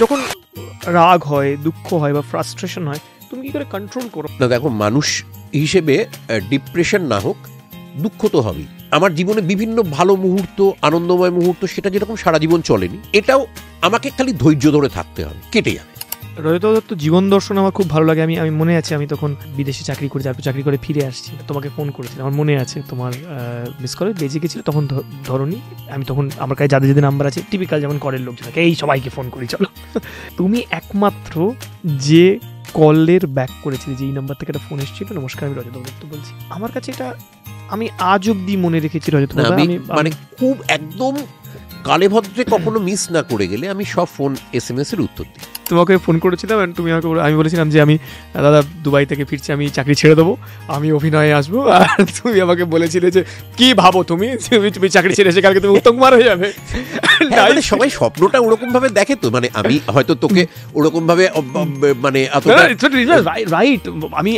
যখন রাগ হয়, দুঃখ হয় বা ফ্রাস্ট্রেশন হয়, তুমি কি করে কন্ট্রোল করো? না দেখো, মানুষ হিসেবে ডিপ্রেশন না হোক, দুঃখ তো হবেই। আমার জীবনে বিভিন্ন ভালো মুহূর্ত, আনন্দময় মুহূর্ত, সেটা যেরকম সারা জীবন চলেনি, এটাও আমাকে খালি ধৈর্য ধরে থাকতে হবে, কেটে যাবে। রজত দত্ত জীবন দর্শন আমার খুব ভালো লাগে। আমি মনে আছে, আমি তখন বিদেশে চাকরি করে চাকরি করে ফিরে আসছি, তোমাকে ফোন করেছিলাম, আমার মনে আছে। তোমার মিস কলে বেজে গেছিল, তখন ধরনি। আমি তখন আমার কাছে যাদের যাদের নাম্বার আছে, টিপিক্যাল যেমন কলের লোক থাকে, এই সবাইকে ফোন করি চলো। তুমি একমাত্র যে কলের ব্যাক করেছিলে, যে এই নাম্বার থেকে একটা ফোন এসেছিল, নমস্কার আমি রজত দত্ত বলছি। আমার কাছে এটা আমি আজ অব্দি মনে রেখেছি রজত। মানে খুব একদম কালে ভদ্রে কখনো মিস না করে গেলে আমি সব ফোন SMS এর উত্তর দিই। তোমাকে ফোন করেছিলাম, তুমি আমাকে, আমি বলেছিলাম যে আমি দাদা দুবাই থেকে ফিরছি, আমি চাকরি ছেড়ে দেবো, আমি অভিনয়ে আসবো। আর তুমি আমাকে বলেছিলে যে কি ভাবো তুমি চাকরি ছেড়ে এসে কালকে তুমি উত্তম কুমার হয়ে যাবে। সবাই স্বপ্নটা ওরকম ভাবে দেখে তো, মানে আমি হয়তো তোকে ওরকম ভাবে মানে রাইট।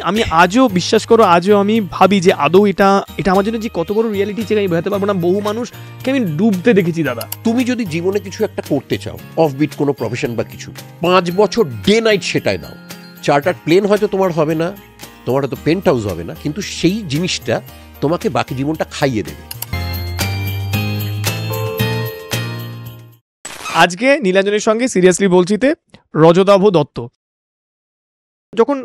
আমি আজও বিশ্বাস করো, আজও আমি ভাবি যে আদৌ এটা আমার জন্য যে কত বড় রিয়ালিটি চেক আমি বোঝাতে পারবো না। বহু মানুষকে আমি ডুবতে দেখেছি দাদা। তুমি যদি জীবনে কিছু একটা করতে চাও, অফবিট কোনো প্রফেশন বা কিছু, 5 বছর ডে নাইট সেটাই নাও। চার্টার্ড প্লেন হয়তো তোমার হবে না, তোমার হয়তো পেন্ট হাউস হবে না, কিন্তু সেই জিনিসটা তোমাকে বাকি জীবনটা খাইয়ে দেবে। আজকে নীলাঞ্জনের সঙ্গে সিরিয়াসলি বলছিতে রজতাভ দত্ত। যখন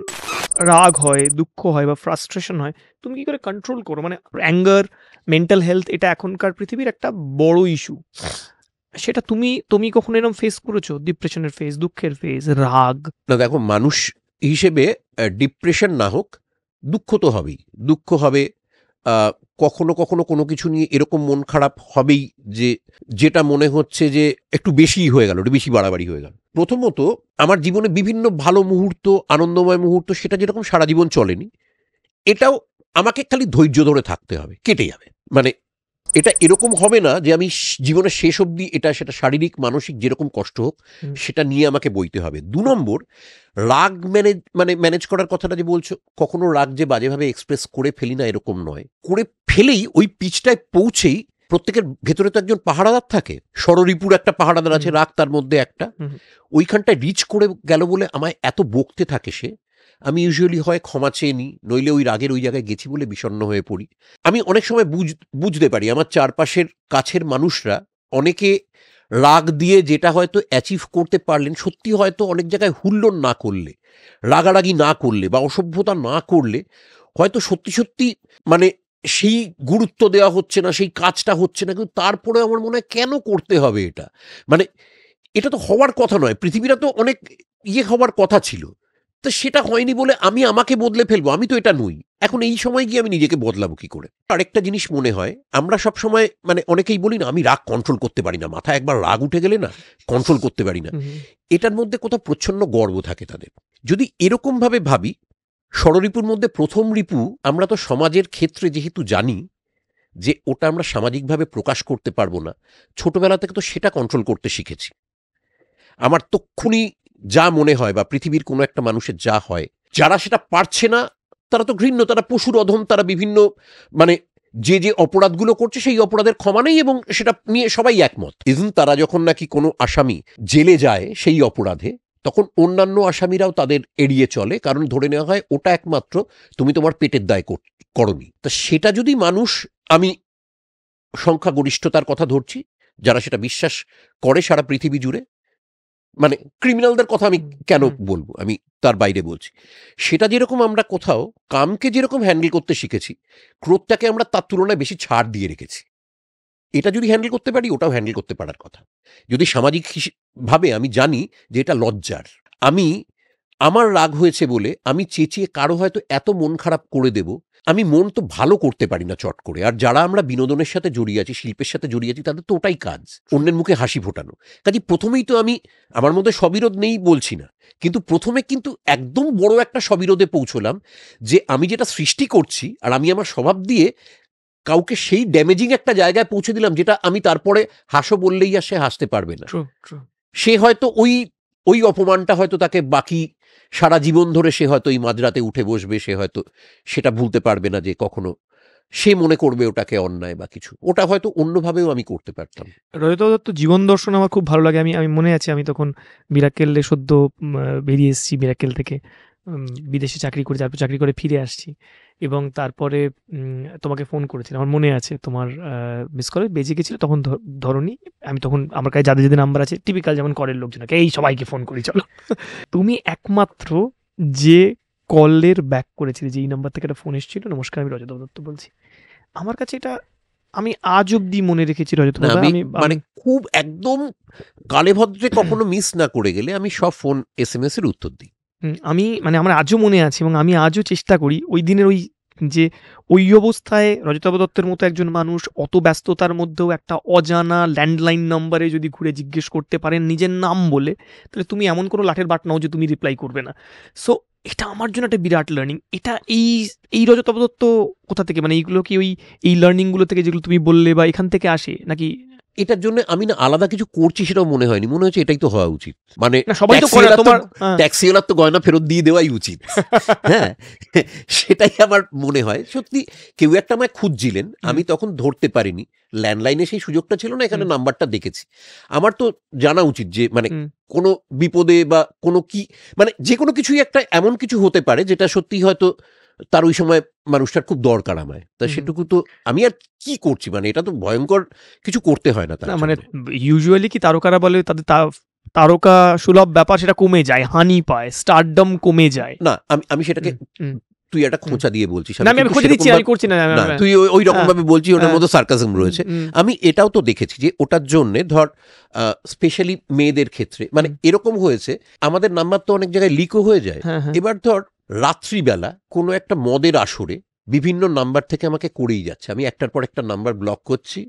রাগ হয়, দুঃখ হয় বা ফ্রাস্ট্রেশন হয়, তুমি কি করে কন্ট্রোল করো? মানে অ্যাঙ্গার, মেন্টাল হেলথ, এটা এখনকার পৃথিবীর একটা বড় ইস্যু। সেটা তুমি কখনো এরকম ফেস করেছো? ডিপ্রেশনের ফেস, দুঃখের ফেস, রাগ? না দেখো, মানুষ হিসেবে ডিপ্রেশন না হোক, দুঃখ তো হবেই। দুঃখ হবে, কখনো কখনো কোনো কিছু নিয়ে এরকম মন খারাপ হবেই যে যেটা মনে হচ্ছে যে একটু বেশিই হয়ে গেল, একটু বেশি বাড়াবাড়ি হয়ে গেল। প্রথমত আমার জীবনে বিভিন্ন ভালো মুহূর্ত, আনন্দময় মুহূর্ত, সেটা যেরকম সারা জীবন চলেনি, এটাও আমাকে খালি ধৈর্য ধরে থাকতে হবে, কেটে যাবে। মানে এটা এরকম হবে না যে আমি জীবনের শেষ অবধি এটা সেটা শারীরিক মানসিক যেরকম কষ্ট হোক সেটা নিয়ে আমাকে বইতে হবে। 2 নম্বর, রাগ ম্যানেজ করার কথাটা যে বলছো, কখনো রাগ যে বাজেভাবে এক্সপ্রেস করে ফেলি না এরকম নয়, করে ফেলেই ওই পিচটায় পৌঁছেই প্রত্যেকের ভেতরে তো একজন পাহারাদার থাকে। ষড়রিপুর একটা পাহারাদার আছে, রাগ তার মধ্যে একটা। ওইখানটায় রিচ করে গেল বলে আমায় এত বকতে থাকে সে, আমি ইউজুয়ালি হয় ক্ষমা চেয়ে নিই, নইলে ওই রাগের ওই জায়গায় গেছি বলে বিষণ্ণ হয়ে পড়ি। আমি অনেক সময় বুঝতে পারি আমার চারপাশের কাছের মানুষরা অনেকে রাগ দিয়ে যেটা হয়তো অ্যাচিভ করতে পারলেন, সত্যি হয়তো অনেক জায়গায় হুল্লোড় না করলে, রাগারাগি না করলে বা অসভ্যতা না করলে হয়তো সত্যি সত্যি মানে সেই গুরুত্ব দেওয়া হচ্ছে না, সেই কাজটা হচ্ছে না। কিন্তু তারপরে আমার মনে হয় কেন করতে হবে এটা? মানে এটা তো হওয়ার কথা নয়, পৃথিবীরা তো অনেক হওয়ার কথা ছিল, তো সেটা হয়নি বলে আমি আমাকে বদলে ফেলবো? আমি তো এটা নই। এখন এই সময় গিয়ে আমি নিজেকে বদলাবো কি করে? আরেকটা জিনিস মনে হয়, আমরা সব সময় মানে অনেকেই বলি না আমি রাগ কন্ট্রোল করতে পারি না, মাথায় একবার রাগ উঠে গেলে না কন্ট্রোল করতে পারি না। এটার মধ্যে কোথাও প্রচ্ছন্ন গর্ব থাকে তাদের। যদি এরকম ভাবে ভাবি, ষড়রিপুর মধ্যে প্রথম রিপু আমরা তো সমাজের ক্ষেত্রে যেহেতু জানি যে ওটা আমরা সামাজিকভাবে প্রকাশ করতে পারবো না, ছোটবেলা থেকে তো সেটা কন্ট্রোল করতে শিখেছি। আমার তক্ষুনি যা মনে হয় বা পৃথিবীর কোনো একটা মানুষের যা হয়, যারা সেটা পারছে না তারা তো ঘৃণ্য, তারা পশুর অধম, তারা বিভিন্ন মানে যে অপরাধগুলো করছে সেই অপরাধের ক্ষমা নেই এবং সেটা নিয়ে সবাই একমত। ইভেন তারা যখন নাকি কোনো আসামি জেলে যায় সেই অপরাধে, তখন অন্যান্য আসামিরাও তাদের এড়িয়ে চলে, কারণ ধরে নেওয়া হয় ওটা একমাত্র তুমি তোমার পেটের দায় করনি। তা সেটা যদি মানুষ, আমি সংখ্যাগরিষ্ঠতার কথা ধরছি যারা সেটা বিশ্বাস করে সারা পৃথিবী জুড়ে, মানে ক্রিমিনালদের কথা আমি কেন বলবো, আমি তার বাইরে বলছি, সেটা যেরকম আমরা কোথাও কামকে যেরকম হ্যান্ডেল করতে শিখেছি, ক্রোধটাকে আমরা তার তুলনায় বেশি ছাড় দিয়ে রেখেছি। এটা যদি হ্যান্ডেল করতে পারি, ওটাও হ্যান্ডেল করতে পারার কথা। যদি সামাজিক ভাবে আমি জানি যে এটা লজ্জার, আমি আমার রাগ হয়েছে বলে আমি চেঁচিয়ে কারো হয়তো এত মন খারাপ করে দেব, আমি মন তো ভালো করতে পারি না চট করে। আর যারা আমরা বিনোদনের সাথে জড়িয়ে আছি, শিল্পের সাথে জড়িয়ে আছি, তাদের তো ওটাই কাজ, অন্যের মুখে হাসি ফোটানো। কাজে প্রথমেই তো আমি, আমার মধ্যে সবিরোধ নেই বলছি না, কিন্তু প্রথমে কিন্তু একদম বড় একটা সবিরোধে পৌঁছলাম যে আমি যেটা সৃষ্টি করছি আর আমি আমার স্বভাব দিয়ে কাউকে সেই ড্যামেজিং একটা জায়গায় পৌঁছে দিলাম, যেটা আমি তারপরে হাসো বললেই আর সে হাসতে পারবে না। সে হয়তো ওই অপমানটা হয়তো তাকে বাকি সারা জীবন ধরে, সে হয়তো এই মাঝরাতে উঠে বসবে, সে হয়তো সেটা ভুলতে পারবে না যে কখনো সে মনে করবে ওটাকে অন্যায় বা কিছু, ওটা হয়তো অন্যভাবেও আমি করতে পারতাম। রজত দত্ত জীবন দর্শন আমার খুব ভালো লাগে। আমি আমি মনে আছে আমি তখন মিরাক্কেলে সদ্য বেরিয়ে এসেছি মিরাক্কেল থেকে, বিদেশে চাকরি করে, তারপর চাকরি করে ফিরে আসছি এবং তারপরে তোমাকে ফোন করেছিলাম। আমার মনে আছে তোমার মিস কলে বেজে গেছিলো, তখন ধরনি। আমি তখন আমার কাছে যাদের যাদের নাম্বার আছে টিপিক্যাল যেমন কলের লোকজনকে এই সবাইকে ফোন করি চলো। তুমি একমাত্র যে কলের ব্যাক করেছিলে, যে এই নাম্বার থেকে একটা ফোন এসেছিল, নমস্কার আমি রজত দত্ত বলছি। আমার কাছে এটা আমি আজ অব্দি মনে রেখেছি রজত দাদা। আমি মানে খুব একদম কালে ভদ্রে কখনো মিস না করে গেলে আমি সব ফোন SMS এর উত্তর দিই। আমি মানে আমার আজও মনে আছে এবং আমি আজও চেষ্টা করি ওই দিনের ওই যে ওই অবস্থায় রজতাভ দত্তের মতো একজন মানুষ অত ব্যস্ততার মধ্যেও একটা অজানা ল্যান্ডলাইন নাম্বারে যদি ঘুরে জিজ্ঞেস করতে পারেন নিজের নাম বলে, তাহলে তুমি এমন কোনো লাঠের বাট নাও যে তুমি রিপ্লাই করবে না। সো এটা আমার জন্য একটা বিরাট লার্নিং। এটা এই রজতাভ দত্ত কোথা থেকে, মানে এইগুলো কি ওই এই লার্নিংগুলো থেকে যেগুলো তুমি বললে বা এখান থেকে আসে নাকি? এটার জন্য আমি না আলাদা কিছু করছি সেটাও মনে হয়নি, মনে হচ্ছে এটাই তো হওয়া উচিত। মানে সবাই তো করে, তোমার ট্যাক্সিওয়ালার তো গয়না ফেরত দিয়ে দেওয়াই উচিত। হ্যাঁ, সেটাই আমার মনে হয়। সত্যি কেউ একটা আমায় খুঁজছিলেন, আমি তখন ধরতে পারিনি, ল্যান্ডলাইনে সেই সুযোগটা ছিল না, এখানে নাম্বারটা দেখেছি। আমার তো জানা উচিত যে মানে কোনো বিপদে বা কোনো কি মানে যে কোনো কিছুই একটা এমন কিছু হতে পারে যেটা সত্যি হয়তো তার ওই সময় মানুষটার খুব দরকার আমায়। তা সেটুকু তো আমি আর কি করছি, মানে এটা তো ভয়ঙ্কর কিছু করতে হয় না। মানে ইউজুয়ালি কি তারকারা বলে তাদের তারকা সুলভ ব্যাপার সেটা কমে যায়, হানি পায়, স্টারডম কমে যায় না। আমি সেটাকে তুই একটা খোঁচা দিয়ে বলছিস, তুই ওই রকম ভাবে বলছিস, ওটার মধ্যে সার্কাজম রয়েছে। আমি এটাও তো দেখেছি যে ওটার জন্য ধর স্পেশালি মেয়েদের ক্ষেত্রে মানে এরকম হয়েছে, আমাদের নাম্বার তো অনেক জায়গায় লিকও হয়ে যায়। এবার ধর রাত্রিবেলা কোনো একটা মদের আসরে বিভিন্ন নাম্বার থেকে আমাকে করেই যাচ্ছে, আমি একটার পর একটা নাম্বার ব্লক করছি,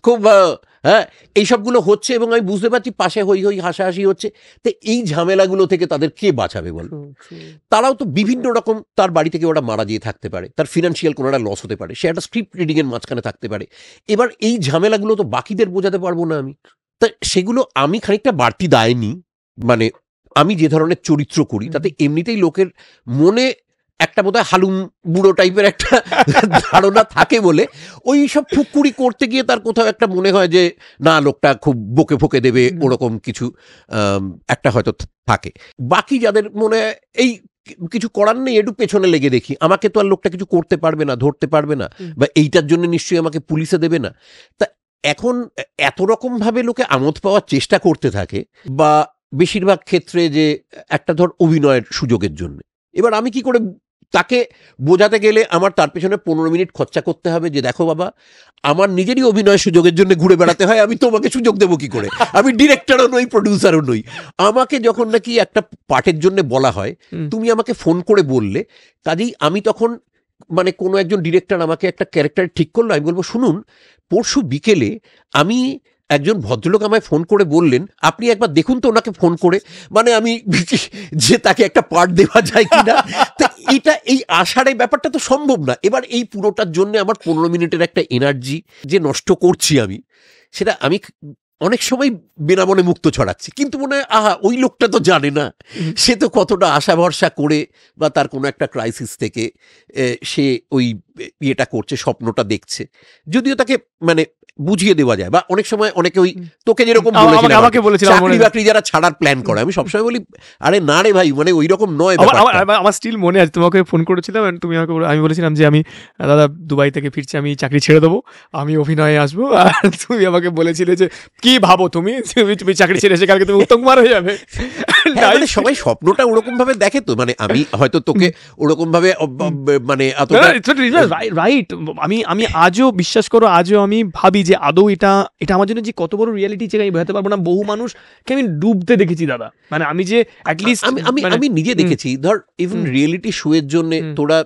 খুব হ্যাঁ এইসবগুলো হচ্ছে এবং আমি বুঝতে পারছি পাশে হই হই হাসাহাসি হচ্ছে। তো এই ঝামেলাগুলো থেকে তাদের কে বাঁচাবে বল? তারাও তো বিভিন্ন রকম, তার বাড়ি থেকে ওরা মারা গিয়ে থাকতে পারে, তার ফিনান্সিয়াল কোনো একটা লস হতে পারে, সে একটা স্ক্রিপ্ট রিডিং এর মাঝখানে থাকতে পারে। এবার এই ঝামেলাগুলো তো বাকিদের বোঝাতে পারবো না আমি, তা সেগুলো আমি খানিকটা বাড়তি দায় নিই। মানে আমি যে ধরনের চরিত্র করি তাতে এমনিতেই লোকের মনে একটা বোধহয় হালুম বুড়ো টাইপের একটা ধারণা থাকে বলে ওই সব ফুকুরি করতে গিয়ে তার কোথাও একটা মনে হয় যে না লোকটা খুব বকে ফোকে দেবে, ওরকম কিছু একটা হয়তো থাকে। বাকি যাদের মনে এই কিছু করার নেই, একটু পেছনে লেগে দেখি, আমাকে তো আর লোকটা কিছু করতে পারবে না, ধরতে পারবে না, বা এইটার জন্য নিশ্চয়ই আমাকে পুলিশে দেবে না। তা এখন এত রকম ভাবে লোকে আমোদ পাওয়ার চেষ্টা করতে থাকে, বা বেশিরভাগ ক্ষেত্রে যে একটা ধর অভিনয়ের সুযোগের জন্য। এবার আমি কি করে তাকে বোঝাতে গেলে আমার তার পেছনে 15 মিনিট খরচা করতে হবে যে দেখো বাবা আমার নিজেরই অভিনয় সুযোগের জন্য ঘুরে বেড়াতে হয়, আমি তোমাকে সুযোগ দেবো কি করে? আমি ডিরেক্টরও নই, প্রডিউসারও নই। আমাকে যখন নাকি একটা পার্টের জন্য বলা হয়, তুমি আমাকে ফোন করে বললে, কাজেই আমি তখন মানে কোনো একজন ডিরেক্টর আমাকে একটা ক্যারেক্টার ঠিক করলো, আমি বলবো শুনুন পরশু বিকেলে আমি একজন ভদ্রলোক আমায় ফোন করে বললেন আপনি একবার দেখুন তো ওনাকে ফোন করে, মানে আমি যে তাকে একটা পার্ট দেওয়া যায় কিনা। তো এটা এই আশার এই ব্যাপারটা তো সম্ভব না। এবার এই পুরোটার জন্য আমার 15 মিনিটের একটা এনার্জি যে নষ্ট করছি আমি, সেটা আমি অনেক সময় বেনামনে মুক্ত ছড়াচ্ছি, কিন্তু মনে হয় আহা ওই লোকটা তো জানে না সে তো কতটা আশা ভরসা করে বা তার কোনো একটা ক্রাইসিস থেকে সে ওই ইয়েটা করছে, স্বপ্নটা দেখছে, যদিও তাকে মানে বুঝিয়ে দেওয়া যায়। বা অনেক সময় অনেকে ওই তোকে যেরকম চাকরি বাকরি যারা ছাড়ার প্ল্যান করে, আমি সবসময় বলি আরে না রে ভাই, মানে ওই রকম নয়। আমার স্টিল মনে আছে তোমাকে ফোন করেছিলাম, তুমি আমাকে আমি বলেছিলাম যে আমি দাদা দুবাই থেকে ফিরছি, আমি চাকরি ছেড়ে দেবো, আমি অভিনয়ে আসবো, আর তুমি আমাকে বলেছিলে যে কি ভাবো তুমি চাকরি ছেড়ে এসে কালকে তুমি উত্তম কুমার হয়ে যাবে। সবাই স্বপ্নটা ওরকম ভাবে দেখে তো, মানে আমি হয়তো তোকে ওরকম ভাবে মানে রাইট। আমি আজও বিশ্বাস করো, আজও আমি ভাবি যে আদৌ এটা আমার জন্য যে কত বড় রিয়েলিটি চেক আমি বোঝাতে পারবো না। বহু মানুষকে আমি ডুবতে দেখেছি দাদা, মানে আমি যে অ্যাটলিস্ট আমি নিজে দেখেছি। ধর ইভেন রিয়েলিটি শো এর জন্য তোরা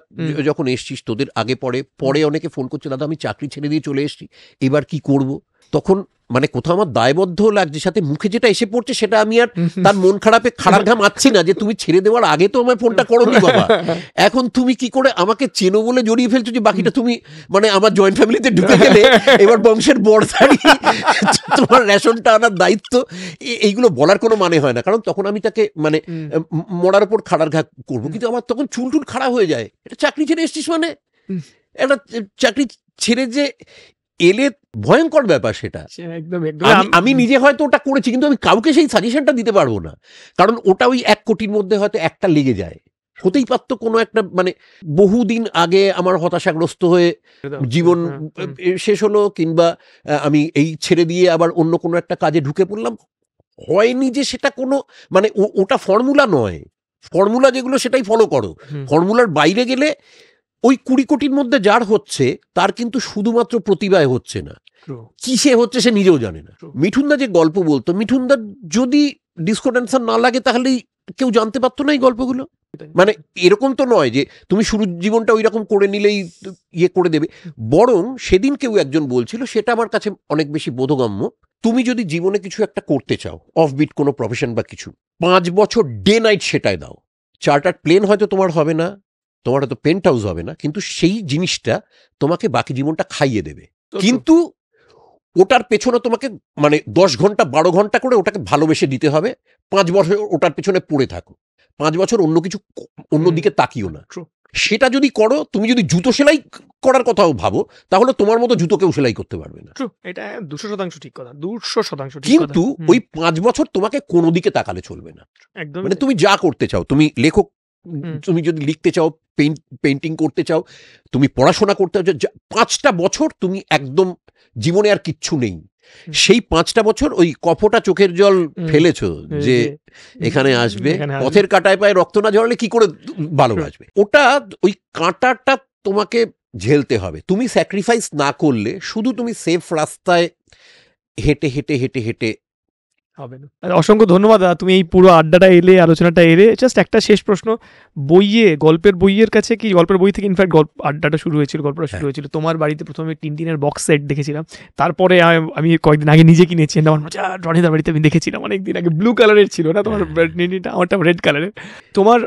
যখন এসছিস, তোদের আগে পরে অনেকে ফোন করছে দাদা আমি চাকরি ছেড়ে দিয়ে চলে এসছি, এবার কি করব? তখন মানে কোথাও আমার দায়বদ্ধ লাগছে, সাথে মুখে যেটা এসে পড়ছে সেটা আমি আর তার মন খারাপে খাড়ার ঘাম আচ্ছি না যে তুমি ছেড়ে দেওয়ার আগে তো আমার ফোনটা করোনি বাবা, এখন তুমি কি করে আমাকে চেনো বলে জড়িয়ে ফেলছো যে বাকিটা তুমি মানে আমার জয়েন্ট ফ্যামিলিতে ঢুকে গেলে এবার বংশের বড়দারি, তোমার রেশনটা আনার দায়িত্ব, এইগুলো বলার কোনো মানে হয় না। কারণ তখন আমি তাকে মানে মরার উপর খাড়ার ঘা করবো, কিন্তু আমার তখন চুল টুল খাড়া হয়ে যায়। এটা চাকরি ছেড়ে এসছিস মানে, একটা চাকরি ছেড়ে যে এলে ভয়ঙ্কর ব্যাপার সেটা। আমি নিজে হয়তো ওটা করেছি, কিন্তু আমি কাউকে সেই সাজেশনটা দিতে পারবো না, কারণ ওটা ওই 1 কোটির মধ্যে হয়তো একটা লেগে যায়। হতেই পারতো কোনো একটা মানে বহুদিন আগে আমার হতাশাগ্রস্ত হয়ে জীবন শেষ হলো, কিংবা আমি এই ছেড়ে দিয়ে আবার অন্য কোনো একটা কাজে ঢুকে পড়লাম। হয়নি যে সেটা কোনো মানে ওটা ফর্মুলা নয়, ফর্মুলা যেগুলো সেটাই ফলো করো, ফর্মুলার বাইরে গেলে ওই 20 কোটির মধ্যে যার হচ্ছে তার কিন্তু শুধুমাত্র প্রতিভায় হচ্ছে না, কিসে হচ্ছে সে নিজেও জানে না। মিঠুনদা যে গল্প বলতো, মিঠুনদার যদি ডিসকো ড্যান্সার না লাগে তাহলেই কেউ জানতে পারতো না এই গল্পগুলো। মানে এরকম তো নয় যে তুমি শুরুর জীবনটা ওই রকম করে নিলেই ইয়ে করে দেবে, বরং সেদিন কেউ একজন বলছিল, সেটা আমার কাছে অনেক বেশি বোধগম্য। তুমি যদি জীবনে কিছু একটা করতে চাও, অফবিট কোনো প্রফেশন বা কিছু, 5 বছর ডে নাইট সেটাই দাও। চার্টার্ড প্লেন হয়তো তোমার হবে না, তোমার হয়তো পেন্ট হাউস হবে না, কিন্তু সেই জিনিসটা তোমাকে বাকি জীবনটা খাইয়ে দেবে। কিন্তু ওটার পেছনে তোমাকে মানে 10 ঘন্টা 12 ঘন্টা করে ওটাকে ভালোবেসে দিতে হবে। 5 বছর ওটার পেছনে পড়ে থাকো, 5 বছর অন্য কিছু অন্যদিকে তাকিও না। সেটা যদি করো, তুমি যদি জুতো সেলাই করার কথাও ভাবো, তাহলে তোমার মতো জুতো কেউ সেলাই করতে পারবে না। এটা 200% ঠিক কথা, 200% ঠিক কথা। কিন্তু ওই 5 বছর তোমাকে কোনো দিকে তাকালে চলবে না। মানে তুমি যা করতে চাও, তুমি লেখক, তুমি যদি লিখতে চাও, পেন্টিং করতে চাও, তুমি পড়াশোনা করতে চাও, 5টা বছর তুমি একদম জীবনে আর কিচ্ছু নেই। সেই 5টা বছর ওই কফটা চোখের জল ফেলেছো যে এখানে আসবে, পথের কাঁটায় পায়ে রক্ত না ঝরলে কি করে ভালোবাসবে। ওটা ওই কাঁটাটা তোমাকে ঝেলতে হবে। তুমি স্যাক্রিফাইস না করলে শুধু তুমি সেফ রাস্তায় হেঁটে হেঁটে হেঁটে হেঁটে হবে না। অসংখ্য ধন্যবাদ দাদা, তুমি এই পুরো আড্ডাটা এলে, আলোচনাটা এলে। জাস্ট একটা শেষ প্রশ্ন, গল্পের বইয়ের কাছে কি, গল্পের বই থেকে ইনফ্যাক্ট আড্ডাটা শুরু হয়েছিল, গল্পটা শুরু হয়েছিল। তোমার বাড়িতে প্রথমে টিনটিনের বক্স সেট দেখেছিলাম, তারপরে আমি কয়েকদিন আগে নিজে কিনেছি, আমার রনিদার বাড়িতে আমি দেখেছিলাম অনেকদিন আগে, ব্লু কালারের ছিল না তোমার টিনটিনটা, আমারটা রেড কালারের। তোমার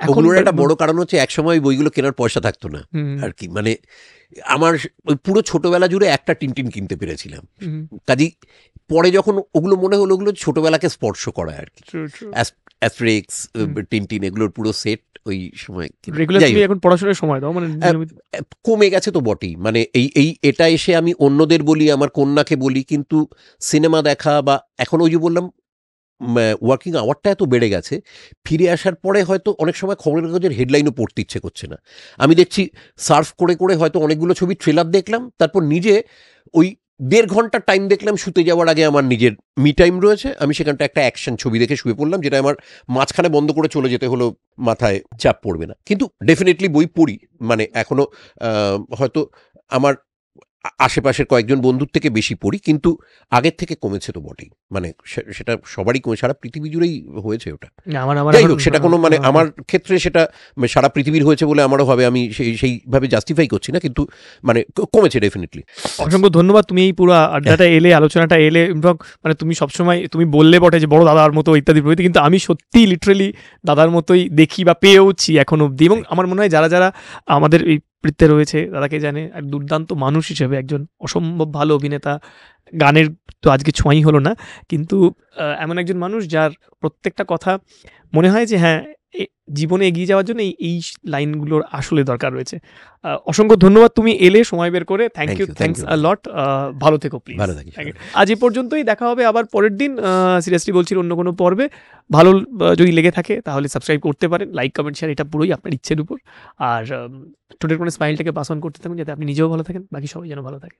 এখন একটা বড় কারণ হচ্ছে একসময় বইগুলো কেনার পয়সা থাকতো না আর কি, মানে আমার পুরো ছোটবেলা জুড়ে একটা টিনটিন কিনতে পেরেছিলাম। কাজেই পরে যখন ওগুলো মনে হলো ওগুলো ছোটবেলাকে স্পর্শ করা আর কি, অ্যাস্ট্রিক্স, টিনটিন, এগুলোর পুরো সেট ওই সময়। এখন পড়াশোনার সময় দাও মানে কমে গেছে তো বটেই, মানে এটা এসে আমি অন্যদের বলি, আমার কন্যাকে বলি, কিন্তু সিনেমা দেখা বা এখন ওই যে বললাম ওয়ার্কিং আওয়ারটা এত বেড়ে গেছে, ফিরে আসার পরে হয়তো অনেক সময় খবরের কাগজের হেডলাইনও পড়তে ইচ্ছে করছে না। আমি দেখছি সার্ফ করে করে হয়তো অনেকগুলো ছবি ট্রেলার দেখলাম, তারপর নিজে ওই 1.5 ঘন্টা টাইম দেখলাম শুতে যাওয়ার আগে, আমার নিজের মি টাইম রয়েছে, আমি সেখানটা একটা অ্যাকশন ছবি দেখে শুয়ে পড়লাম, যেটা আমার মাঝখানে বন্ধ করে চলে যেতে হলো, মাথায় চাপ পড়বে না। কিন্তু ডেফিনেটলি বই পড়ি, মানে এখনো হয়তো আমার আশেপাশের কয়েকজন বন্ধুর থেকে বেশি পড়ি, কিন্তু আগের থেকে কমেছে তো বটেই, মানে সেটা সবারই কমে, সারা পৃথিবী জুড়েই হয়েছে ওটা। যাই হোক, সেটা কোনো মানে আমার ক্ষেত্রে সেটা সারা পৃথিবীর হয়েছে বলে আমারও হবে, আমি সেইভাবে জাস্টিফাই করছি না, কিন্তু মানে কমেছে ডেফিনেটলি। অসংখ্য ধন্যবাদ, তুমি এই পুরো আড্ডাটা এলে, আলোচনাটা এলে, এবং মানে তুমি সবসময় তুমি বললে বটে যে বড় দাদার মতো ইত্যাদি প্রভৃতি, কিন্তু আমি সত্যি লিটারেলি দাদার মতোই দেখি বা পেয়েওছি এখন অব্দি। এবং আমার মনে হয় যারা যারা আমাদের এই বৃত্তে রয়েছে দাদাকে জানে, এক দুর্দান্ত মানুষ হিসেবে, একজন অসম্ভব ভালো অভিনেতা, গানের তো আজকে ছোঁয়াই হলো না, কিন্তু এমন একজন মানুষ যার প্রত্যেকটা কথা মনে হয় যে হ্যাঁ, জীবনে এগিয়ে যাওয়ার জন্য এই লাইনগুলোর আসলে দরকার রয়েছে। অসংখ্য ধন্যবাদ, তুমি এলে সময় বের করে, থ্যাংক ইউ, থ্যাঙ্কস আ লট। ভালো থেকো প্লিজ। আজ এই পর্যন্তই, দেখা হবে আবার পরের দিন, সিরিয়াসলি বলছি, অন্য কোনো পর্বে। ভালো যদি লেগে থাকে তাহলে সাবস্ক্রাইব করতে পারেন, লাইক, কমেন্ট, শেয়ার, এটা পুরোই আপনার ইচ্ছের উপর। আর ঠোঁটের কোনো স্মাইলটাকে পাস অন করতে থাকুন, যাতে আপনি নিজেও ভালো থাকেন, বাকি সবাই যেন ভালো থাকে।